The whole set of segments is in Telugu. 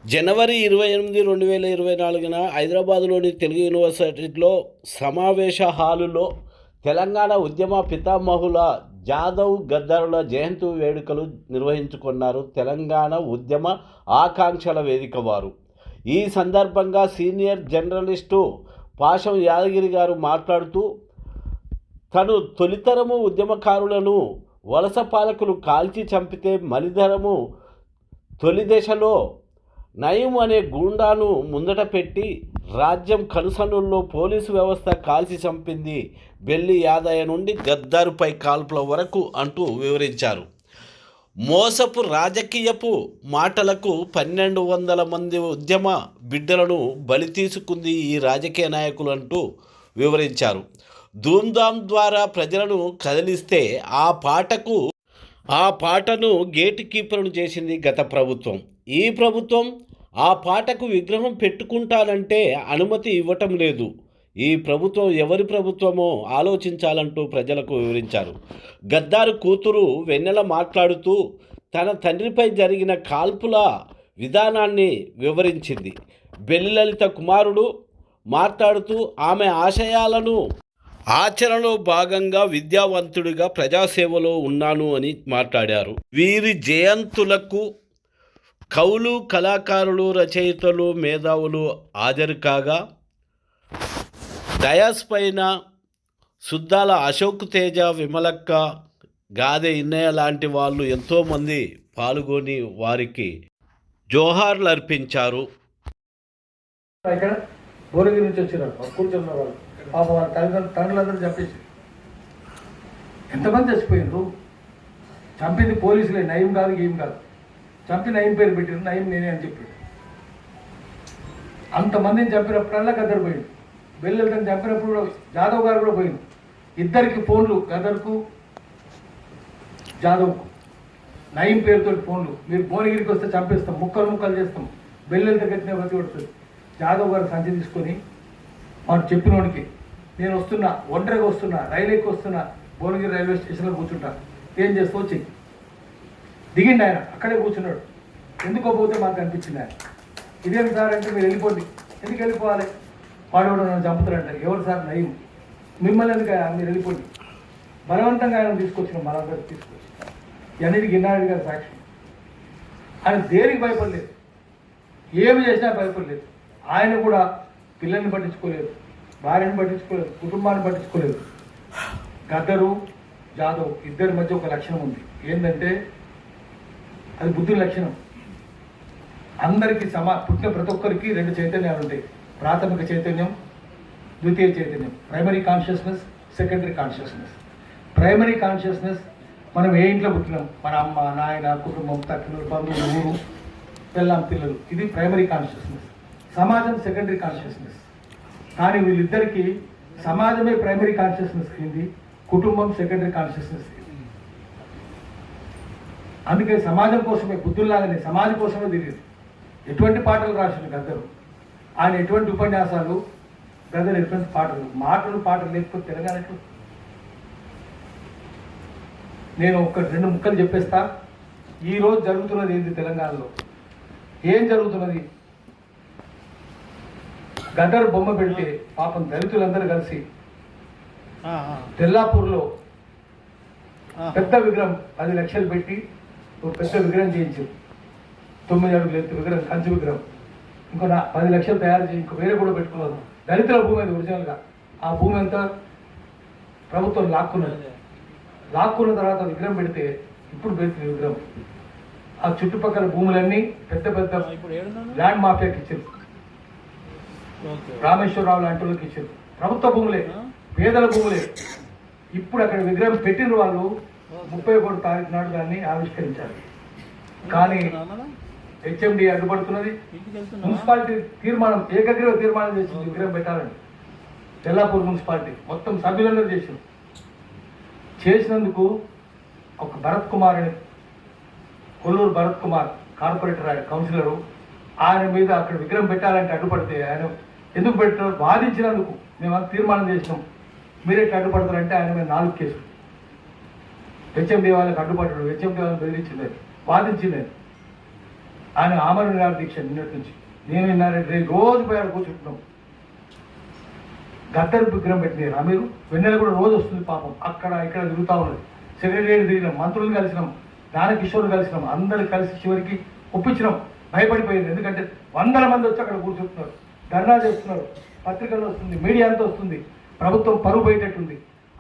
జనవరి 28, 2024 హైదరాబాద్లోని తెలుగు యూనివర్సిటీలో సమావేశ హాలులో తెలంగాణ ఉద్యమ పితామహుల జాదవ్ గద్దరుల జయంతి వేడుకలు నిర్వహించుకున్నారు తెలంగాణ ఉద్యమ ఆకాంక్షల వేదిక వారు. ఈ సందర్భంగా సీనియర్ జర్నలిస్టు పాషం యాదగిరి గారు మాట్లాడుతూ, తను తొలితరము ఉద్యమకారులను వలస పాలకులు కాల్చి చంపితే మలిదరము తొలి దశలో నయం అనే గూండాను ముందట పెట్టి రాజ్యం కనుసన్నుల్లో పోలీసు వ్యవస్థ కాల్చి చంపింది బెల్లి యాదయ్య నుండి గద్దరుపై కాల్పుల వరకు అంటూ వివరించారు. మోసపు రాజకీయపు మాటలకు 1200 మంది ఉద్యమ బిడ్డలను బలి తీసుకుంది ఈ రాజకీయ నాయకులు అంటూ వివరించారు. ధూమ్ధామ్ ద్వారా ప్రజలను కదిలిస్తే ఆ పాటను గేట్ కీపర్ను చేసింది గత ప్రభుత్వం. ఈ ప్రభుత్వం ఆ పాటకు విగ్రహం పెట్టుకుంటానంటే అనుమతి ఇవ్వటం లేదు. ఈ ప్రభుత్వం ఎవరి ప్రభుత్వమో ఆలోచించాలంటూ ప్రజలకు వివరించారు. గద్దారు కూతురు వెన్నెల మాట్లాడుతూ తన తండ్రిపై జరిగిన కాల్పుల విధానాన్ని వివరించింది. బెల్లి లలిత కుమారుడు మాట్లాడుతూ ఆమె ఆశయాలను ఆచరణలో భాగంగా విద్యావంతుడిగా ప్రజాసేవలో ఉన్నాను అని మాట్లాడారు. వీరి జయంతులకు కవులు, కళాకారులు, రచయితలు, మేధావులు హాజరు కాగా డయాస్ పైన సుద్దాల అశోక్ తేజ, విమలక్క, గాదె ఇన్నయ్య లాంటి వాళ్ళు ఎంతోమంది పాల్గొని వారికి జోహార్లు అర్పించారు. భువనగిరి నుంచి వచ్చినారు కూర్చున్న వాళ్ళు పాప వాళ్ళ తండ్రులందరూ చంపేసి ఎంతమంది చచ్చిపోయిండ్రు. చంపింది పోలీసులే, నయం కాదు ఏం కాదు. చంపి నయం పేరు పెట్టారు, నయం నేనే అని చెప్పాడు. అంతమందిని చంపినప్పుడల్లా గద్దరు పోయింది. బెల్లెల్ని చంపినప్పుడు కూడా జాదవ్ గారు కూడా పోయింది. ఇద్దరికి ఫోన్లు, గదర్కు జాదవ్కు నయం పేరుతో ఫోన్లు. మీరు భువనగిరికి వస్తే చంపేస్తాం, ముక్కలు చేస్తాం, బెల్లెలతో కట్టిన బతి కొడుతుంది. జాదవ్ గారు సంచి తీసుకొని వాడు చెప్పినోడికి, నేను వస్తున్నా, ఒంటరిగా వస్తున్నా, రైలుకి వస్తున్నా, భువనగిరి రైల్వే స్టేషన్లో కూర్చుంటా, ఏం చేస్తావు చెయ్యి. దిగిండి ఆయన, అక్కడే కూర్చున్నాడు. ఎందుకో పోతే మాకు అనిపించింది ఆయన. ఇదేమి సార్ అంటే, మీరు వెళ్ళిపోండి. ఎందుకు వెళ్ళిపోవాలి, వాడు నన్ను చంపుతారంట. ఎవరు సార్ నయం, మిమ్మల్ని ఎందుకు మీరు వెళ్ళిపోండి. బలవంతంగా ఆయన తీసుకొచ్చినాం, మనందరూ తీసుకొచ్చి. అన్నిటికీ గిన్నారెడ్డి గారి సాక్షి. ఆయన దేనికి భయపడలేదు, ఏమి చేసినా భయపడలేదు. ఆయన కూడా పిల్లల్ని పట్టించుకోలేదు, భార్యను పట్టించుకోలేదు, కుటుంబాన్ని పట్టించుకోలేదు. గద్దరు, జాదవ్ ఇద్దరి మధ్య ఒక లక్షణం ఉంది. ఏంటంటే అది బుద్ధి లక్షణం. అందరికీ పుట్టిన ప్రతి ఒక్కరికి 2 చైతన్యాలు ఉంటాయి. ప్రాథమిక చైతన్యం, ద్వితీయ చైతన్యం. Primary consciousness, secondary consciousness. Primary consciousness మనం ఏ ఇంట్లో పుట్టినాం, మన అమ్మ, నాయన, కుటుంబం, తక్కువ బంధువులు, ఊరు, పిల్లలు, ఇది ప్రైమరీ కాన్షియస్నెస్. సమాజం సెకండరీ కాన్షియస్నెస్. కానీ వీళ్ళిద్దరికీ సమాజమే ప్రైమరీ కాన్షియస్నెస్ కింది, కుటుంబం సెకండరీ కాన్షియస్నెస్ కింది. అందుకే సమాజం కోసమే, బుద్ధుల్లాగానే సమాజం కోసమే తిరిగింది. ఎటువంటి పాటలు రాసిండు గద్దరు, ఆయన ఎటువంటి ఉపన్యాసాలు, గద్దరు ఎటువంటి పాటలు లేకపోతే తెలంగాణ ఎట్లు. నేను 2 ముక్కలు చెప్పేస్తా. ఈరోజు జరుగుతున్నది ఏంటి తెలంగాణలో, ఏం జరుగుతున్నది? గద్దరు బొమ్మ పెడితే పాపం దళితులందరూ కలిసి తెల్లాపూర్లో పెద్ద విగ్రహం 10 లక్షలు పెట్టి ఒక పెద్ద విగ్రహం చేయించారు. 9 అడుగులు ఎత్తు విగ్రహం, కంచి విగ్రహం. ఇంకో 10 లక్షలు తయారు చేసి ఇంకో వేరే కూడా పెట్టుకున్నారు. దళితుల భూమి అది ఒరిజినల్గా. ఆ భూమి అంతా ప్రభుత్వం లాక్కున్న తర్వాత విగ్రహం పెడితే, ఇప్పుడు పెడుతుంది విగ్రహం. ఆ చుట్టుపక్కల భూములన్నీ పెద్ద ల్యాండ్ మాఫియాకి ఇచ్చారు. రామేశ్వరరావు లాంటి వాళ్ళకి ఇచ్చారు. ప్రభుత్వ భూములే, పేదల భూములే. ఇప్పుడు అక్కడ విగ్రహం పెట్టిన వాళ్ళు 31 తారీఖు నాడు దాన్ని ఆవిష్కరించాలి. కానీ హెచ్ఎండి అడ్డుపడుతున్నది. మున్సిపాలిటీ తీర్మానం, ఏకగ్రీవ తీర్మానం చేసింది విగ్రహం పెట్టాలని. తెల్లాపూర్ మున్సిపాలిటీ మొత్తం సభ్యులందరూ చేసినందుకు ఒక భరత్ కుమార్ అని, కొల్లూరు భరత్ కుమార్ కార్పొరేటర్, కౌన్సిలరు, ఆయన మీద అక్కడ విగ్రహం పెట్టాలంటే అడ్డుపడితే ఆయన ఎందుకు పెట్టారు వాదించినందుకు మేము తీర్మానం చేసినాం. మీరు ఎట్లా అడ్డుపడతారంటే ఆయన మీద 4 కేసులు. హెచ్ఎండి వాళ్ళకి అడ్డుపడ్డాడు, హెచ్ఎండి వాళ్ళని బెదిరించింది, వాదించింది. ఆయన ఆమరణ నిరాహార దీక్ష నిన్నటి నుంచి నేను విన్నారంటే రోజు పోయాడు కూర్చుంటున్నాం. గద్దర్ విగ్రహం పెట్టినారు మీరు వెన్నెల కూడా రోజు వస్తుంది పాపం, అక్కడ ఇక్కడ తిరుగుతూ ఉన్నది. సెక్రటరీ తిరిగినాం, మంత్రులను కలిసినాం, దానకిషోర్ కలిసినాం, అందరు కలిసి చివరికి ఒప్పించినాం. భయపడిపోయింది, ఎందుకంటే 100 మంది వచ్చి అక్కడ కూర్చుంటున్నారు, ధర్నా చేస్తున్నారు, పత్రికల్లో వస్తుంది, మీడియా అంతా వస్తుంది, ప్రభుత్వం పరుగు పోయేటట్టుంది.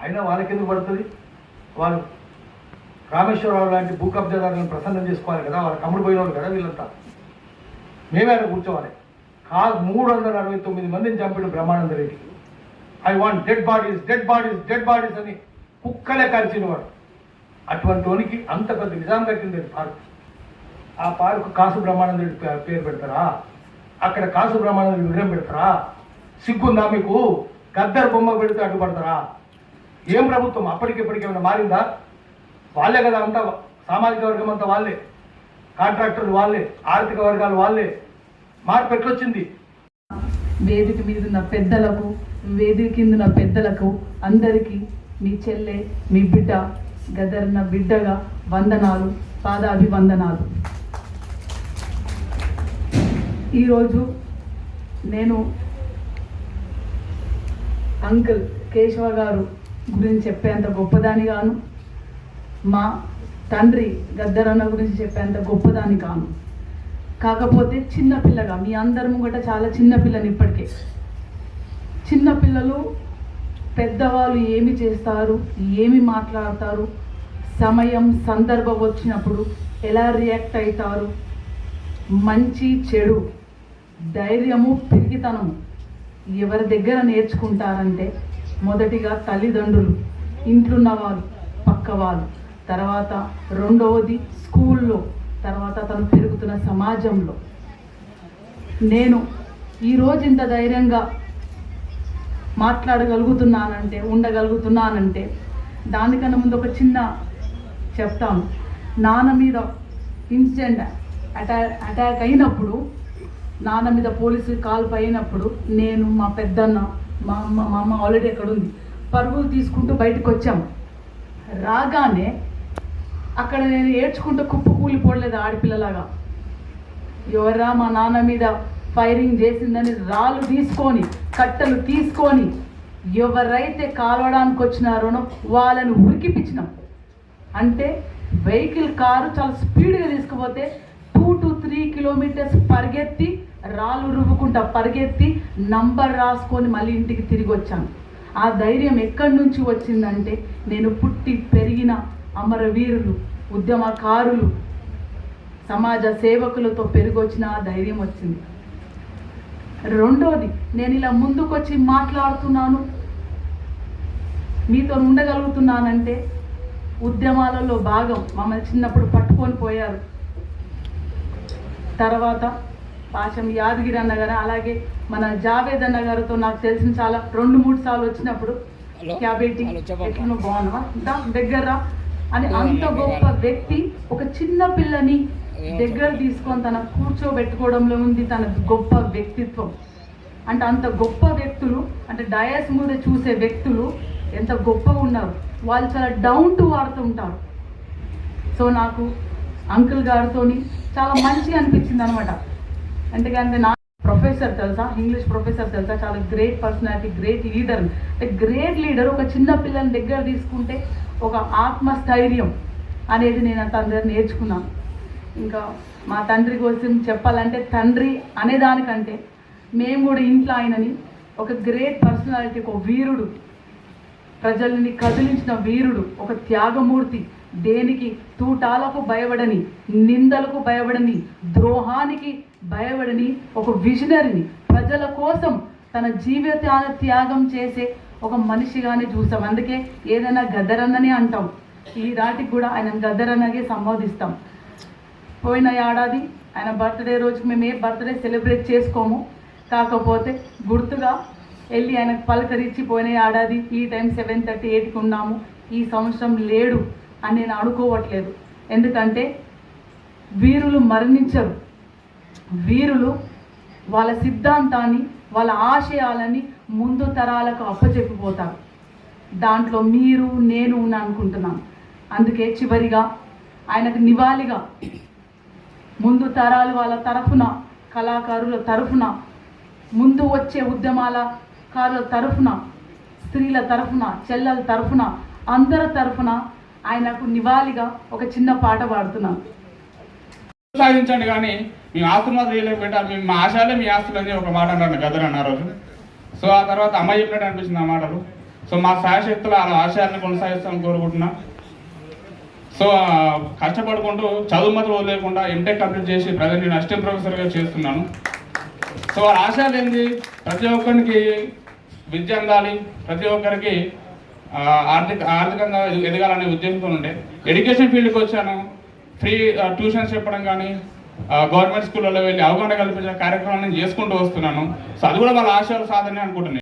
అయినా వాళ్ళకి ఎందుకు పడుతుంది? వాళ్ళు రామేశ్వరరావు లాంటి భూ కబ్జాదారులను ప్రసన్నం చేసుకోవాలి కదా, వాళ్ళకి అమ్ముడు పోయినవాళ్ళు కదా వీళ్ళంతా. మేమే ఆయన కూర్చోవాలి. 369 మందిని చంపిన Brahmananda Reddy. I want dead bodies, dead bodies, dead bodies అని కుక్కలే కలిసిన వాడు. అటువంటి వానికి అంత పెద్ద నిజాం కట్టింది పార్క్. ఆ పార్కు కాసు బ్రహ్మానంద రెడ్డి పేరు పెడతారా? అక్కడ కాసు బ్రహ్మానంద రెడ్డి విగ్రహం పెడతారా? సిగ్గుందా మీకు? గద్దర్ బొమ్మ పెడితే అడ్డుపడతారా? ఏం ప్రభుత్వం అప్పటికిప్పటికి ఏమైనా మారిందా? వాళ్ళే కదా అంతా, సామాజిక వర్గం అంతా వాళ్ళే, కాంట్రాక్టర్లు వాళ్ళే, ఆర్థిక వర్గాలు వాళ్ళే. మార్పు ఎట్లొచ్చింది? వేదిక మీద ఉన్న పెద్దలకు, వేదిక కింద ఉన్న పెద్దలకు అందరికీ మీ చెల్లె, మీ బిడ్డ, గదర్న బిడ్డగా వందనాలు, పాదాభివందనాలు. ఈరోజు నేను అంకుల్ కేశవ గారు గురించి చెప్పేంత గొప్పదాని గాను, మా తండ్రి గద్దరన్న గురించి చెప్పేంత గొప్పదాని కాను. కాకపోతే చిన్నపిల్లగా మీ అందరి ముంగట చాలా చిన్నపిల్లని. ఇప్పటికే చిన్నపిల్లలు పెద్దవాళ్ళు ఏమి చేస్తారు, ఏమి మాట్లాడతారు, సమయం సందర్భం వచ్చినప్పుడు ఎలా రియాక్ట్ అవుతారు, మంచి చెడు, ధైర్యము, పిరికితనము ఎవరి దగ్గర నేర్చుకుంటారంటే మొదటిగా తల్లిదండ్రులు, ఇంట్లున్న వాళ్ళు, పక్క వాళ్ళు, తర్వాత రెండవది స్కూల్లో, తర్వాత తను పెరుగుతున్న సమాజంలో. నేను ఈరోజు ఇంత ధైర్యంగా మాట్లాడగలుగుతున్నానంటే, ఉండగలుగుతున్నానంటే దానికన్నా ముందు ఒక చిన్న చెప్తాను. నాన్న మీద ఇన్సిడెంట్ అటాక్ అయినప్పుడు, నాన్న మీద పోలీసు కాల్పు అయినప్పుడు నేను, మా పెద్దన్న, మా అమ్మ ఆల్రెడీ ఎక్కడ ఉంది, పరుగులు తీసుకుంటూ బయటకు వచ్చాము. రాగానే అక్కడ నేను ఏడ్చుకుంటూ కుప్పు కూలిపోవట్లేదు ఆడపిల్లలాగా. ఎవరా మా నాన్న మీద ఫైరింగ్ చేసిందని రాళ్ళు తీసుకొని, కట్టెలు తీసుకొని ఎవరైతే కాలవడానికి వచ్చినారోనో వాళ్ళని ఉరికిపించినాం. అంటే వెహికల్, కారు చాలా స్పీడ్గా తీసుకుపోతే 2 to 3 కిలోమీటర్స్ పరిగెత్తి, రాళ్ళు రువ్వుకుంటా పరిగెత్తి, నంబర్ రాసుకొని మళ్ళీ ఇంటికి తిరిగి వచ్చాను. ఆ ధైర్యం ఎక్కడి నుంచి వచ్చిందంటే నేను పుట్టి పెరిగిన అమరవీరులు, ఉద్యమకారులు, సమాజ సేవకులతో పెరిగొచ్చిన ఆ ధైర్యం వచ్చింది. రెండోది, నేను ఇలా ముందుకొచ్చి మాట్లాడుతున్నాను, మీతో ఉండగలుగుతున్నానంటే ఉద్యమాలలో భాగం. మమ్మల్ని చిన్నప్పుడు పట్టుకొని పోయారు. తర్వాత పాశం యాదగిరి అన్న గారు, అలాగే మన జావేద్ అన్న గారితో నాకు తెలిసిన చాలా 2-3 సార్లు వచ్చినప్పుడు క్యాబేటీ ఎట్లా బాగున్నావా, దగ్గర అని అంత గొప్ప వ్యక్తి ఒక చిన్న పిల్లని దగ్గర తీసుకొని తన కూర్చోబెట్టుకోవడంలో ఉంది తన గొప్ప వ్యక్తిత్వం. అంటే అంత గొప్ప వ్యక్తులు, అంటే డయాస్ మీద చూసే వ్యక్తులు ఎంత గొప్పగా ఉన్నారు. వాళ్ళు చాలా డౌన్ టు అర్త్ ఉంటారు. సో నాకు అంకుల్ గారితో చాలా మంచిగా అనిపించింది అనమాట. ఎందుకంటే నా ప్రొఫెసర్ తెలుసా, ఇంగ్లీష్ ప్రొఫెసర్ తెలుసా, చాలా గ్రేట్ పర్సనాలిటీ, గ్రేట్ లీడర్. అంటే గ్రేట్ లీడర్ ఒక చిన్న పిల్లని దగ్గర తీసుకుంటే ఒక ఆత్మస్థైర్యం అనేది నేను తన దగ్గర నేర్చుకున్నాను. ఇంకా మా తండ్రి కోసం చెప్పాలంటే, తండ్రి అనేదానికంటే మేము కూడా ఇంట్లో ఆయనని ఒక గ్రేట్ పర్సనాలిటీ, ఒక వీరుడు, ప్రజల్ని కదిలించిన వీరుడు, ఒక త్యాగమూర్తి, దేనికి తూటాలకు భయపడని, నిందలకు భయపడని, ద్రోహానికి భయపడని ఒక విజనరీని, ప్రజల కోసం తన జీవితాన్ని త్యాగం చేసే ఒక మనిషిగానే చూసాం. అందుకే ఏదైనా గద్దరన్ననే అంటాం. ఈ రాటికి కూడా ఆయన గద్దరన్నగే సంబోధిస్తాం. పోయిన ఏడాది ఆయన బర్త్డే రోజుకి మేము ఏ బర్త్డే సెలబ్రేట్ చేసుకోము, కాకపోతే గుర్తుగా వెళ్ళి ఆయనకు పలకరించి పోయిన ఏడాది ఈ టైం 7:38కి ఉన్నాము, ఈ సంవత్సరం లేడు అని నేను అనుకోవట్లేదు. ఎందుకంటే వీరులు మరణించరు, వీరులు వాళ్ళ సిద్ధాంతాన్ని, వాళ్ళ ఆశయాలని ముందు తరాలకు అప్పచెప్పిపోతారు. దాంట్లో మీరు నేను అనుకుంటున్నాను. అందుకే చివరిగా ఆయనకు నివాళిగా ముందు తరాలు వాళ్ళ తరఫున, కళాకారుల తరఫున, ముందు వచ్చే ఉద్యమాలకారుల తరఫున, స్త్రీల తరఫున, చెల్లెల తరఫున, అందరి తరఫున ఆయనకు నివాళిగా ఒక చిన్న పాట పాడుతున్నాను. సాధించండి కానీ మేము ఆస్తులు మాత్రం వేయలేము బిడ్డ, మేము మా ఆశయాలే మీ ఆస్తులు అని ఒక మాట అన్నారు గద్దరు అన్న రోజు. సో ఆ తర్వాత అమ్మ చెప్పినట్టు అనిపించింది ఆ మాటలు. సో మా శాయశక్తులు ఆ ఆశయాలను కొనసాగిస్తామని కోరుకుంటున్నా. సో కష్టపడుకుంటూ చదువు మాత్రం వదిలేకుండా ఎంటెక్ కంప్లీట్ చేసి ప్రజెంట్ నేను అసిస్టెంట్ ప్రొఫెసర్గా చేస్తున్నాను. సో వాళ్ళ ఆశయాలు ఏంటి, ప్రతి ఒక్కరికి విద్య అందాలి, ప్రతి ఒక్కరికి ఆర్థికంగా ఎదగాలనే ఉద్దేశంతో ఉండే ఎడ్యుకేషన్ ఫీల్డ్కి వచ్చాను. ఫ్రీ ట్యూషన్స్ చెప్పడం కానీ, గవర్నమెంట్ స్కూళ్ళలో వెళ్ళి అవగాహన కల్పించే కార్యక్రమాలను చేసుకుంటూ వస్తున్నాను. సో అది కూడా వాళ్ళ ఆశయాలు సాధనే అనుకుంటున్నాను.